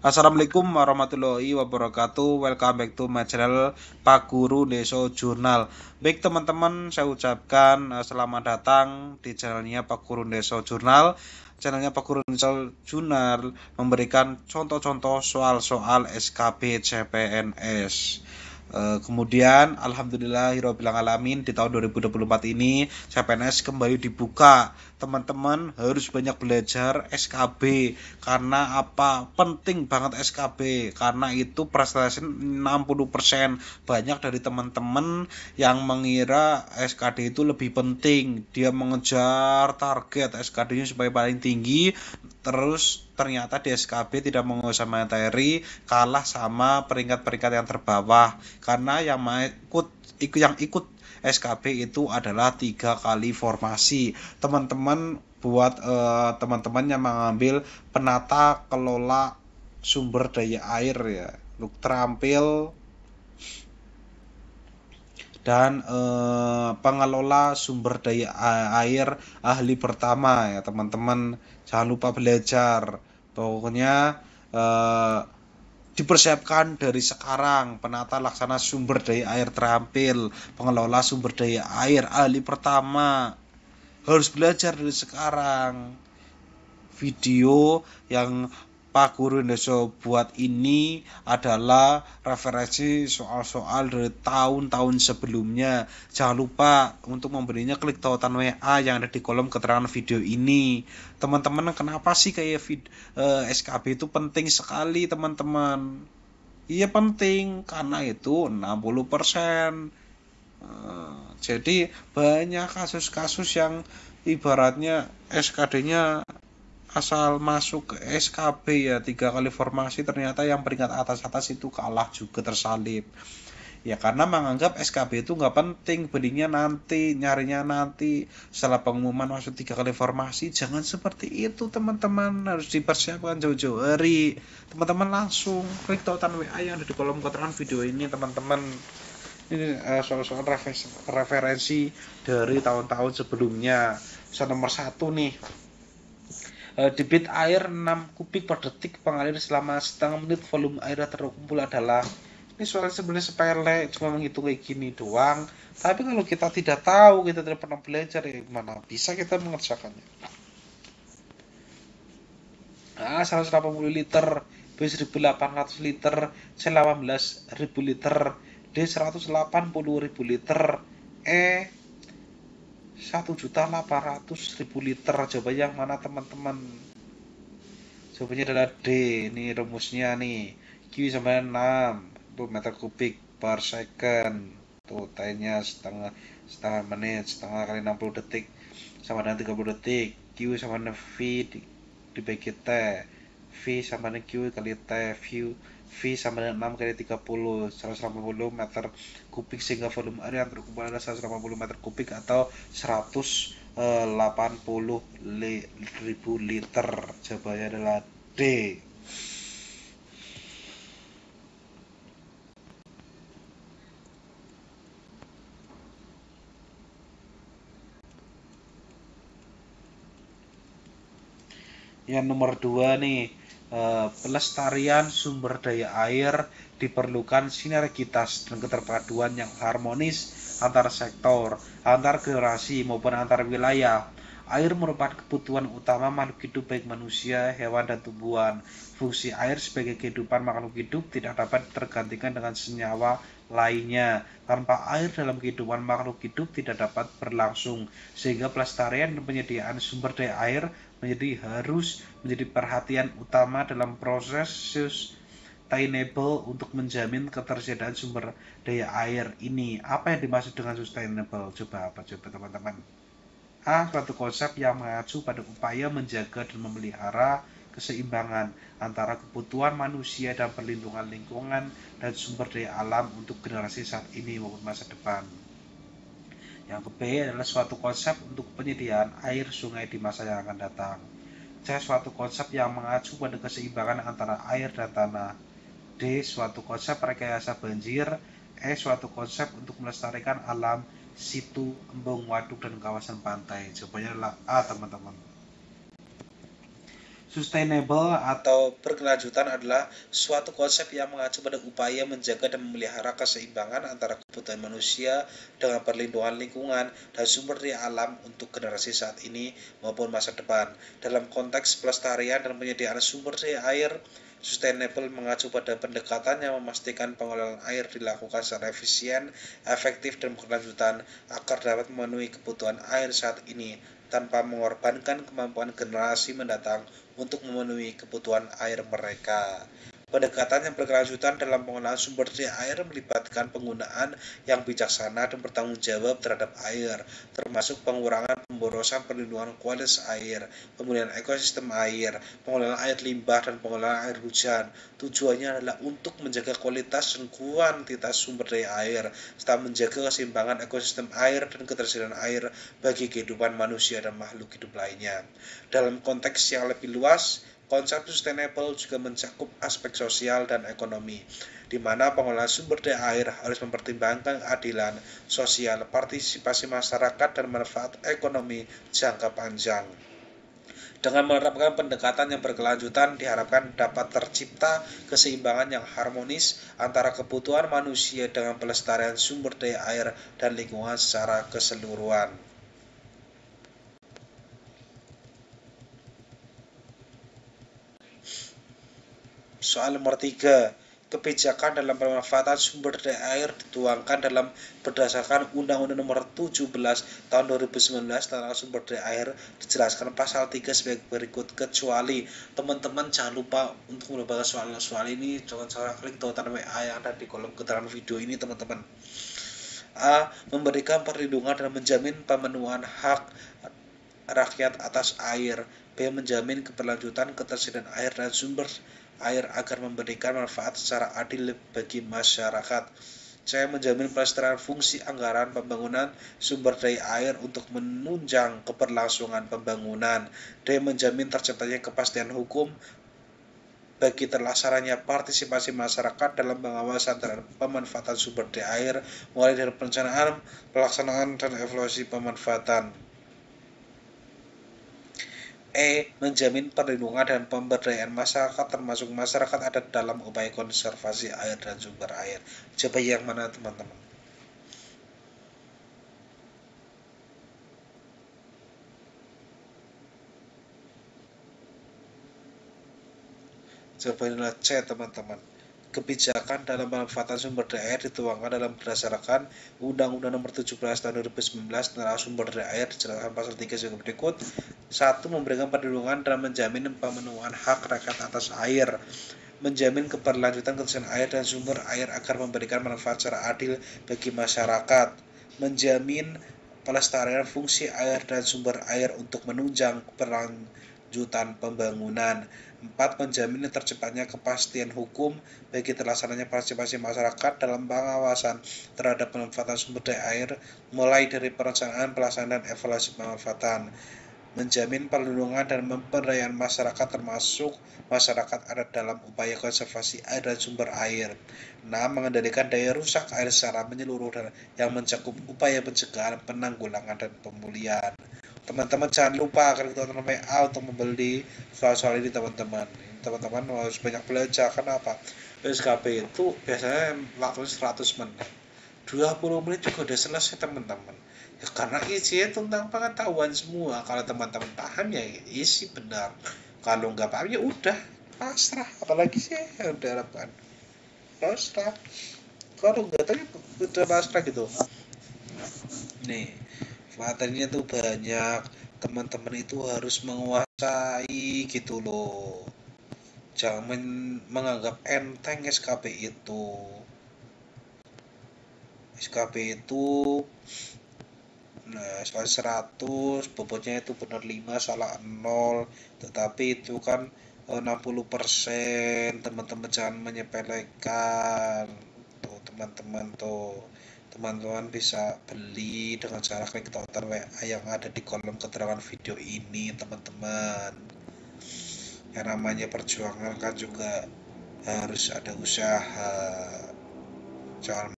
Assalamualaikum warahmatullahi wabarakatuh. Welcome back to my channel Pak Guru Deso Jurnal. Baik teman-teman, saya ucapkan selamat datang di channelnya Pak Guru Deso Jurnal. Channelnya Pak Guru Deso Jurnal memberikan contoh-contoh soal-soal SKB CPNS. Kemudian alhamdulillahirabbil alamin di tahun 2024 ini CPNS kembali dibuka. Teman-teman harus banyak belajar SKB. Karena apa? Penting banget SKB. Karena itu prestasi 60%. Banyak dari teman-teman yang mengira SKD itu lebih penting. Dia mengejar target SKD-nya supaya paling tinggi. Terus ternyata di SKB tidak menguasai materi, kalah sama peringkat-peringkat yang terbawah. Karena yang ikut SKB itu adalah 3 kali formasi. Teman-teman buat teman-teman yang mengambil penata kelola sumber daya air ya, terampil dan pengelola sumber daya air ahli pertama ya teman-teman. Jangan lupa belajar. Pokoknya dipersiapkan dari sekarang. Penata laksana sumber daya air terampil, pengelola sumber daya air ahli pertama. Harus belajar dari sekarang. Video yang Pak Guru Deso buat ini adalah referensi soal-soal dari tahun-tahun sebelumnya. Jangan lupa untuk memberinya klik tautan WA yang ada di kolom keterangan video ini. Teman-teman, kenapa sih kayak SKB itu penting sekali teman-teman? Iya penting, karena itu 60%. Jadi banyak kasus-kasus yang ibaratnya SKD-nya asal masuk ke SKB ya 3 kali formasi, ternyata yang peringkat atas-atas itu kalah juga, tersalip. Ya karena menganggap SKB itu nggak penting, belinya nanti, nyarinya nanti setelah pengumuman masuk 3 kali formasi. Jangan seperti itu teman-teman, harus dipersiapkan jauh-jauh hari. Teman-teman langsung klik tautan WA yang ada di kolom keterangan video ini teman-teman. Ini soal-soal referensi dari tahun-tahun sebelumnya. Soal nomor 1 nih, debit air 6 kubik per detik pengalir selama setengah menit, volume air yang terkumpul adalah. Ini soal sebenarnya sepele, cuma menghitung kayak gini doang. Tapi kalau kita tidak tahu, kita tidak pernah belajar, ya mana bisa kita mengerjakannya. A 180 liter, B 1800 liter, C 18.000 liter, D 180.000 liter, E 1.800.000 liter. Jawabannya yang mana teman-teman? Jawabannya adalah D. Ini rumusnya nih. Q sama 6 meter kubik per second. Tuh T-nya setengah menit, setengah kali 60 detik sama dengan 30 detik. Q sama dengan V dibagi T. V sama dengan Q kali T. V sama dengan 6 kali 30, 180 meter kubik, sehingga volume air yang terkumpul adalah 180 meter kubik atau 180.000 liter. Jawabannya adalah D. Yang nomor 2 nih, pelestarian sumber daya air diperlukan sinergitas dan keterpaduan yang harmonis antar sektor, antar generasi maupun antar wilayah. Air merupakan kebutuhan utama makhluk hidup, baik manusia, hewan, dan tumbuhan. Fungsi air sebagai kehidupan makhluk hidup tidak dapat tergantikan dengan senyawa lainnya. Tanpa air dalam kehidupan makhluk hidup tidak dapat berlangsung, sehingga pelestarian dan penyediaan sumber daya air harus menjadi perhatian utama dalam proses sustainable untuk menjamin ketersediaan sumber daya air ini. Apa yang dimaksud dengan sustainable? Coba teman-teman? A. Suatu konsep yang mengacu pada upaya menjaga dan memelihara keseimbangan antara kebutuhan manusia dan perlindungan lingkungan dan sumber daya alam untuk generasi saat ini maupun masa depan. Yang B adalah suatu konsep untuk penyediaan air sungai di masa yang akan datang. C. Suatu konsep yang mengacu pada keseimbangan antara air dan tanah. D. Suatu konsep rekayasa banjir. E. Suatu konsep untuk melestarikan alam, situ, embung, waduk, dan kawasan pantai. Jawabannya adalah A teman-teman. Sustainable atau berkelanjutan adalah suatu konsep yang mengacu pada upaya menjaga dan memelihara keseimbangan antara kebutuhan manusia dengan perlindungan lingkungan dan sumber daya alam untuk generasi saat ini maupun masa depan. Dalam konteks pelestarian dan penyediaan sumber daya air, sustainable mengacu pada pendekatan yang memastikan pengelolaan air dilakukan secara efisien, efektif, dan berkelanjutan agar dapat memenuhi kebutuhan air saat ini tanpa mengorbankan kemampuan generasi mendatang untuk memenuhi kebutuhan air mereka. Pendekatan yang berkelanjutan dalam penggunaan sumber daya air melibatkan penggunaan yang bijaksana dan bertanggung jawab terhadap air, termasuk pengurangan pemborosan, perlindungan kualitas air, pemulihan ekosistem air, pengelolaan air limbah, dan pengelolaan air hujan. Tujuannya adalah untuk menjaga kualitas dan kuantitas sumber daya air, serta menjaga keseimbangan ekosistem air dan ketersediaan air bagi kehidupan manusia dan makhluk hidup lainnya. Dalam konteks yang lebih luas, konsep sustainable juga mencakup aspek sosial dan ekonomi, di mana pengelolaan sumber daya air harus mempertimbangkan keadilan sosial, partisipasi masyarakat, dan manfaat ekonomi jangka panjang. Dengan menerapkan pendekatan yang berkelanjutan, diharapkan dapat tercipta keseimbangan yang harmonis antara kebutuhan manusia dengan pelestarian sumber daya air dan lingkungan secara keseluruhan. Soal nomor 3. Kebijakan dalam pemanfaatan sumber daya air dituangkan dalam berdasarkan Undang-Undang Nomor 17 Tahun 2019 tentang sumber daya air. Dijelaskan pasal 3 sebagai berikut, kecuali teman-teman jangan lupa untuk mendapatkan soal ini jangan salah klik tautan WA yang ada di kolom keterangan video ini teman-teman. A. Memberikan perlindungan dan menjamin pemenuhan hak rakyat atas air. B. Menjamin keberlanjutan ketersediaan air dan sumber air agar memberikan manfaat secara adil bagi masyarakat. C. Menjamin pelestarian fungsi anggaran pembangunan sumber daya air untuk menunjang keberlangsungan pembangunan. D. Menjamin terciptanya kepastian hukum bagi terlaksananya partisipasi masyarakat dalam pengawasan terhadap pemanfaatan sumber daya air, mulai dari perencanaan, pelaksanaan, dan evaluasi pemanfaatan. E. Menjamin perlindungan dan pemberdayaan masyarakat termasuk masyarakat adat dalam upaya konservasi air dan sumber air. Coba yang mana teman-teman? Jawabannya C teman-teman. Kebijakan dalam pemanfaatan sumber daya air dituangkan dalam berdasarkan Undang-Undang Nomor 17 Tahun 2019 tentang sumber daya air, dijelaskan pasal 3 sebagai berikut. 1. Memberikan perlindungan dan menjamin pemenuhan hak rakyat atas air. Menjamin keberlanjutan ketersediaan air dan sumber air agar memberikan manfaat secara adil bagi masyarakat. Menjamin pelestarian fungsi air dan sumber air untuk menunjang keberlanjutan pembangunan. 4. Menjamin terciptanya kepastian hukum bagi terlaksananya partisipasi masyarakat dalam pengawasan terhadap pemanfaatan sumber daya air, mulai dari perencanaan, pelaksanaan, dan evaluasi pemanfaatan. Menjamin perlindungan dan pemberdayaan masyarakat termasuk masyarakat adat dalam upaya konservasi air dan sumber air. 6. Mengendalikan daya rusak air secara menyeluruh dan yang mencakup upaya pencegahan, penanggulangan, dan pemulihan. Teman-teman jangan lupa klik tombol WA untuk membeli soal-soal ini teman-teman. Teman-teman harus banyak belajar. Kenapa? SKP itu biasanya waktunya 100 menit. 20 menit juga udah selesai teman-teman. Ya karena isinya tentang pengetahuan semua. Kalau teman-teman paham ya isi benar. Kalau nggak paham ya udah pasrah. Apalagi sih yang diharapkan pasrah. Kalau nggak tahu ya udah pasrah gitu. Nih, materinya tuh banyak, teman-teman itu harus menguasai gitu loh. Jangan menganggap enteng SKP itu. SKP itu soal 100 bobotnya itu benar 5 salah 0, tetapi itu kan 60%. Teman-teman jangan menyepelekan tuh teman-teman bisa beli dengan cara klik token WA yang ada di kolom keterangan video ini teman-teman. Yang namanya perjuangan kan juga harus ada usaha. Jangan